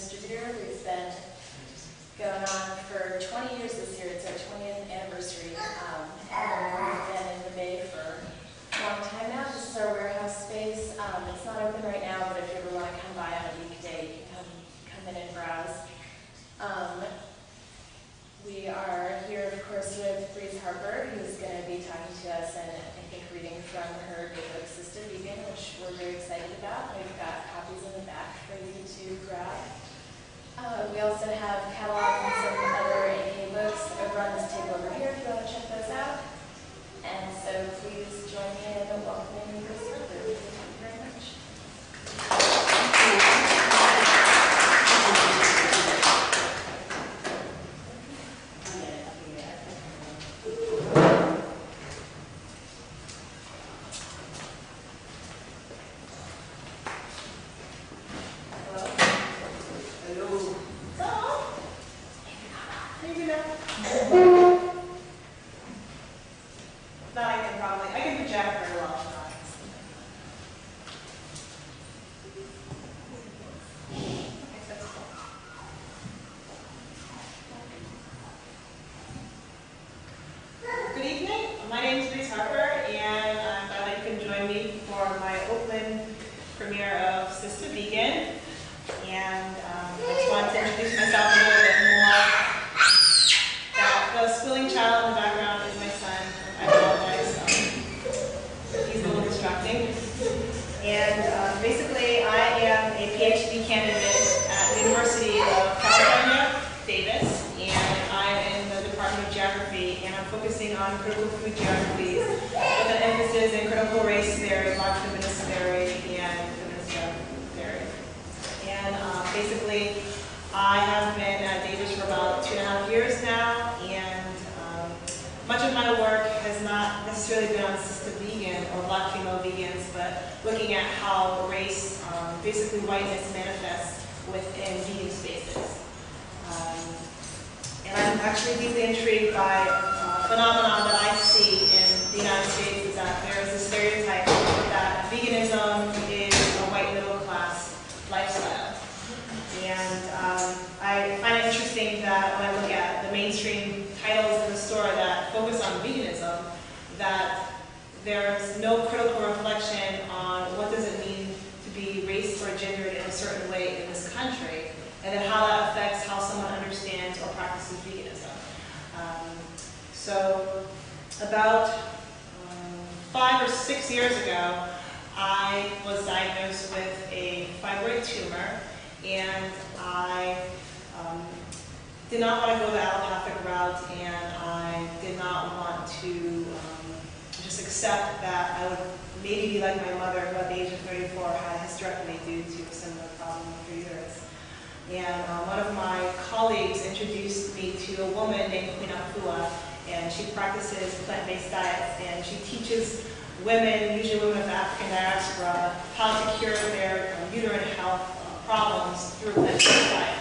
distributor. We've been going on for 20 years this year. It's our 20th anniversary. We've been in the Bay for a long time now. This is our warehouse space. It's not open right now, but if you ever want to come by on a weekday, you can come in and browse. We are here, of course, with Breeze Harper, who's going to be talking to us and I think reading from her new book, Sistah Vegan, which we're very excited about. We've got copies in the back for you to grab. We also have catalogs and some other AK books over on this table over here if you want to check those out. And so please join me in welcoming Breeze Harper. Thank you very much. Good evening. My name is Breeze Harper, and I'm glad that you can join me for my Oakland premiere of Sistah Vegan. And I just wanted to introduce myself a little bit more. The squealing child in the background is my son. I apologize. He's a little distracting. And basically, I am a PhD candidate at the University of California, Davis, and I'm in the Department of Geography, and I'm focusing on critical food geographies with an emphasis in critical race theory, Black feminist theory, and feminist theory. And basically, I have been at Davis for about 2.5 years now, and much of my work has not necessarily been on Sistah Vegan or Black female vegans, but looking at how race, basically whiteness, manifests within vegan spaces. And I'm actually deeply intrigued by a phenomenon that I see in the United States, is that there is a stereotype that veganism is a white middle class lifestyle. And I find it interesting that when I look at the mainstream titles in the store that focus on veganism, that there's no critical reflection on what does it mean to be raced or gendered in a certain way in this country, and then how that affects how someone understands or practices veganism. So about 5 or 6 years ago, I was diagnosed with a fibroid tumor, and I did not want to go the allopathic route, and I did not want to just accept that I would maybe be like my mother, who at the age of 34 had a hysterectomy due to a similar problem with her uterus. And one of my colleagues introduced me to a woman named Queen Afua, and she practices plant-based diets, and she teaches women, usually women of the African diaspora, how to cure their uterine health problems through plant-based diet.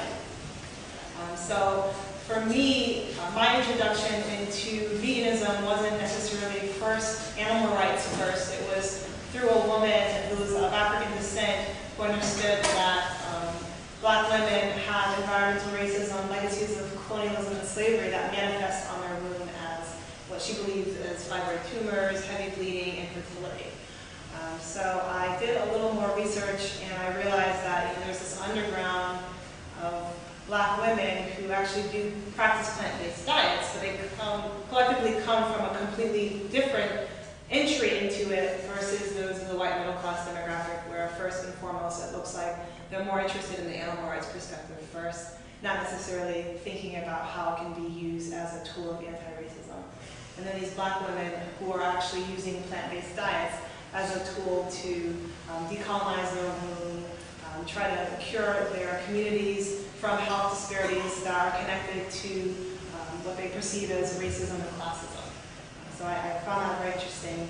So for me, my introduction into veganism wasn't necessarily first animal rights first. It was through a woman who was of African descent who understood that Black women have environmental racism, legacies of colonialism and slavery that manifest on their womb as what she believes is fibroid tumors, heavy bleeding, and infertility. So I did a little more research, and I realized that there's this underground of Black women who actually do practice plant-based diets, but they collectively come from a completely different entry into it versus those in the white middle class demographic, where first and foremost it looks like they're more interested in the animal rights perspective first, not necessarily thinking about how it can be used as a tool of anti-racism. And then these Black women who are actually using plant-based diets as a tool to decolonize their womb, try to cure their communities from health disparities that are connected to what they perceive as racism and classism. So I found that very interesting,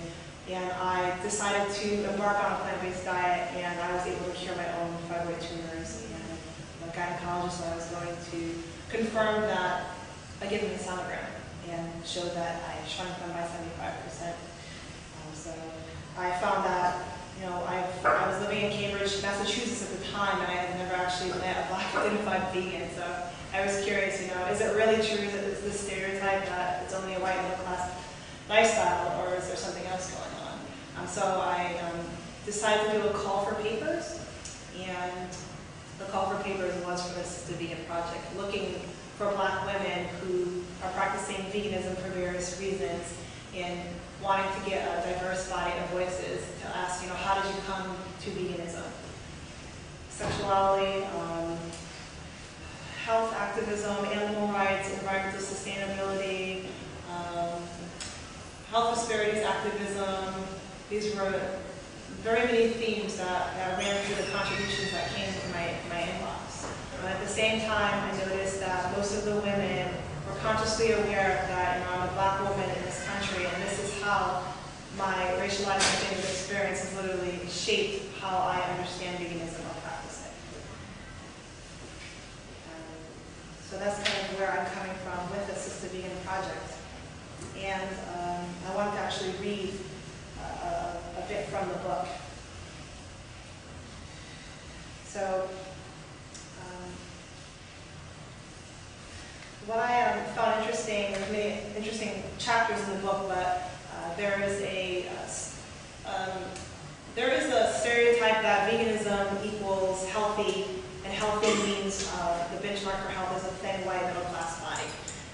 and I decided to embark on a plant-based diet, and I was able to cure my own fibroid tumors. And the gynecologist, I was going to confirm that by giving the sonogram and show that I shrunk them by 75%. So I found that, I was living in Cambridge, Massachusetts at the time, and I had never actually met a black identified vegan. So I was curious, is it really true that it's the stereotype that it's only a white middle class lifestyle, or is there something else going on? So I decided to do a call for papers, and the call for papers was for the Sistah Vegan Project, looking for black women who are practicing veganism for various reasons and wanting to get a diverse body of voices to ask, how did you come to veganism? Sexuality, health activism, animal rights, environmental sustainability, health disparities activism. These were very many themes that ran through the contributions that came to my inbox. At the same time, I noticed that most of the women were consciously aware that I'm a black woman in this country, and this is how my racialized identity experience has literally shaped how I understand veganism or practice it. So that's kind of where I'm coming from with the Sistah Vegan Project. And I wanted to actually read a bit from the book. So, what I found interesting, there's many interesting chapters in the book, but there is a stereotype that veganism equals healthy, and healthy means the benchmark for health is a thin, white, middle-class body.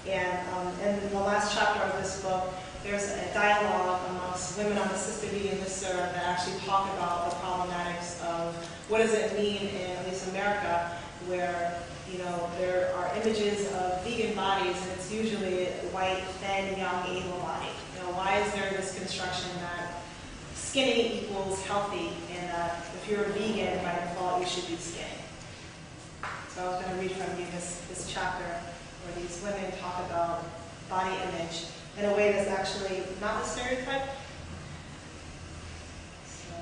And in the last chapter of this book, there's a dialogue amongst women on the Sistah Vegan listserv that actually talk about the problematics of what does it mean in at least America, where there are images of vegan bodies, and it's usually white, thin, young, able body. Why is there this construction that skinny equals healthy, and that if you're a vegan, by default, you should be skinny? So I was going to read from you this chapter where these women talk about body image in a way that's actually not the stereotype. So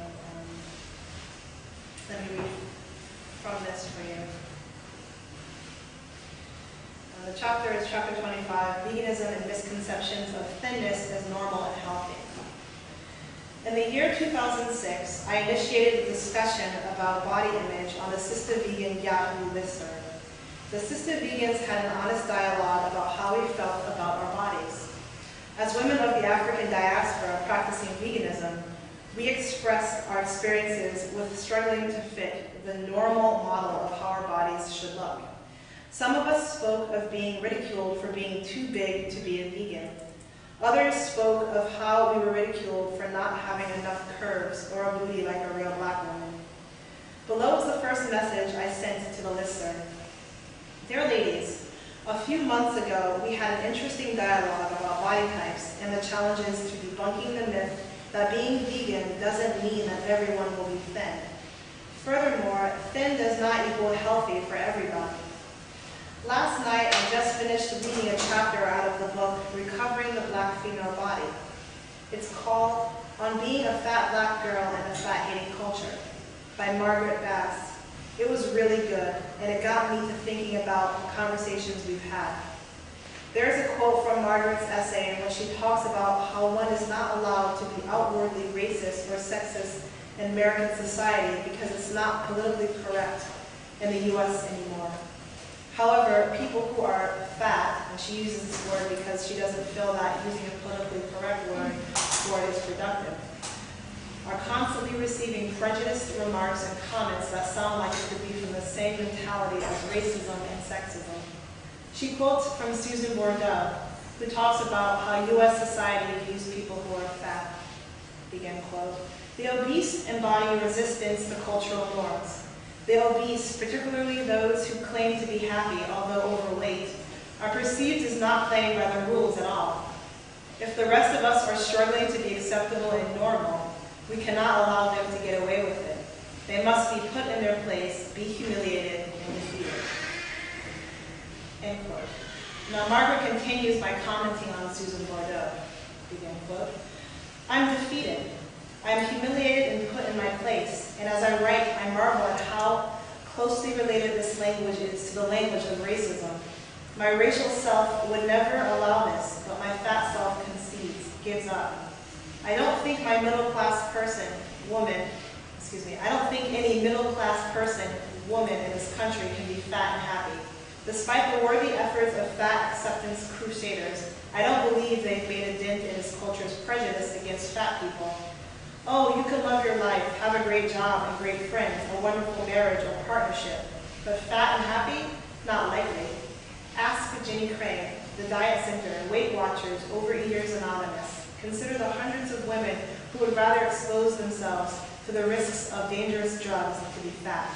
let me read from this for you. The chapter is chapter 25, Veganism and Misconceptions of Thinness as Normal and Healthy. In the year 2006, I initiated a discussion about body image on the Sistah Vegan Yahoo listserv. The Sistah Vegans had an honest dialogue about how we felt about our bodies. As women of the African diaspora practicing veganism, we expressed our experiences with struggling to fit the normal model of how our bodies should look. Some of us spoke of being ridiculed for being too big to be a vegan. Others spoke of how we were ridiculed for not having enough curves or a booty like a real black woman. Below is the first message I sent to the listserv. Dear ladies, a few months ago we had an interesting dialogue about body types and the challenges to debunking the myth that being vegan doesn't mean that everyone will be thin. Furthermore, thin does not equal healthy for everybody. Last night, I just finished reading a chapter out of the book, Recovering the Black Female Body. It's called On Being a Fat Black Girl in a Fat-Hating Culture by Margaret Bass. It was really good, and it got me to thinking about the conversations we've had. There's a quote from Margaret's essay in which she talks about how one is not allowed to be outwardly racist or sexist in American society because it's not politically correct in the U.S. anymore. However, people who are fat, and she uses this word because she doesn't feel that using a politically correct word for it is productive, are constantly receiving prejudiced remarks and comments that sound like it could be from the same mentality as racism and sexism. She quotes from Susan Bordeaux, who talks about how U.S. society views people who are fat. Begin quote. The obese embody resistance to cultural norms. The obese, particularly those who claim to be happy although overweight, are perceived as not playing by the rules at all. If the rest of us are struggling to be acceptable and normal, we cannot allow them to get away with it. They must be put in their place, be humiliated, and defeated. End quote. Now Margaret continues by commenting on Susan Bordeaux. Begin quote. I'm defeated. I am humiliated and put in my place, and as I write, I marvel at how closely related this language is to the language of racism. My racial self would never allow this, but my fat self concedes, gives up. I don't think my middle-class person, I don't think any middle-class person woman in this country can be fat and happy. Despite the worthy efforts of fat acceptance crusaders, I don't believe they've made a dent in this culture's prejudice against fat people. Oh, you can love your life, have a great job and great friends, a wonderful marriage or partnership, but fat and happy? Not likely. Ask Ginny Crane, the Diet Center, and Weight Watchers, Overeaters Anonymous. Consider the hundreds of women who would rather expose themselves to the risks of dangerous drugs than to be fat.